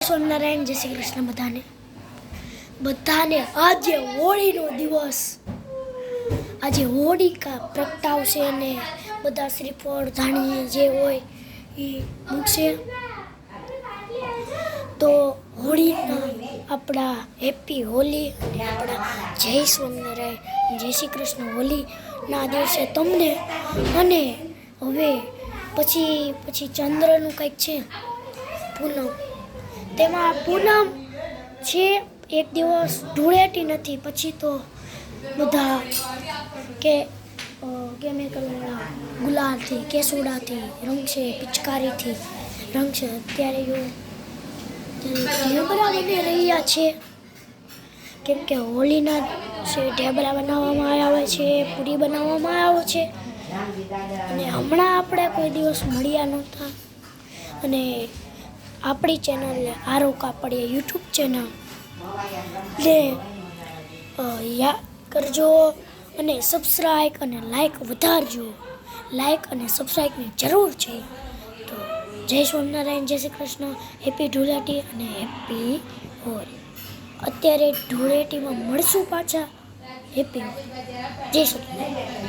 સ્વામિનારાયણ. જય શ્રી કૃષ્ણ બધાને આજે હોળીનો દિવસ. આજે હોળિકા પ્રગટાવશે ને બધા શ્રીફળ ધાણી જે હોય એ મૂકશે. તો હોળીના આપણા હેપી હોલી અને આપણા જય સ્વામિનારાયણ જય શ્રી કૃષ્ણ હોલીના દિવસે તમને. અને હવે પછી ચંદ્રનું કંઈક છે પૂનમ. તેમાં પૂનમ છે એક દિવસ ધૂળેટી નથી. પછી તો બધા કેમિકલ ગુલાલથી કેસુડાથી રંગશે, પિચકારીથી રંગશે. અત્યારે ઢેબરા બની રહ્યા છે કેમ કે હોળીના છે. ઢેબરા બનાવવામાં આવે છે, પૂરી બનાવવામાં આવે છે. અને હમણાં આપણે કોઈ દિવસ મળ્યા નહોતા અને આપણી ચેનલને આરો કાપડીએ યુટ્યુબ ચેનલ ને યાદ કરજો અને સબસ્ક્રાઈબ અને લાઈક વધારજો. લાઈક અને સબસ્ક્રાઈબની જરૂર છે. તો જય સ્વામિનારાયણ જય શ્રી કૃષ્ણ. હેપી ધૂળેટી અને હેપી હોળી. અત્યારે ધૂળેટીમાં મળશું પાછા. હેપી હોળી. જય સ્વામિનારાયણ.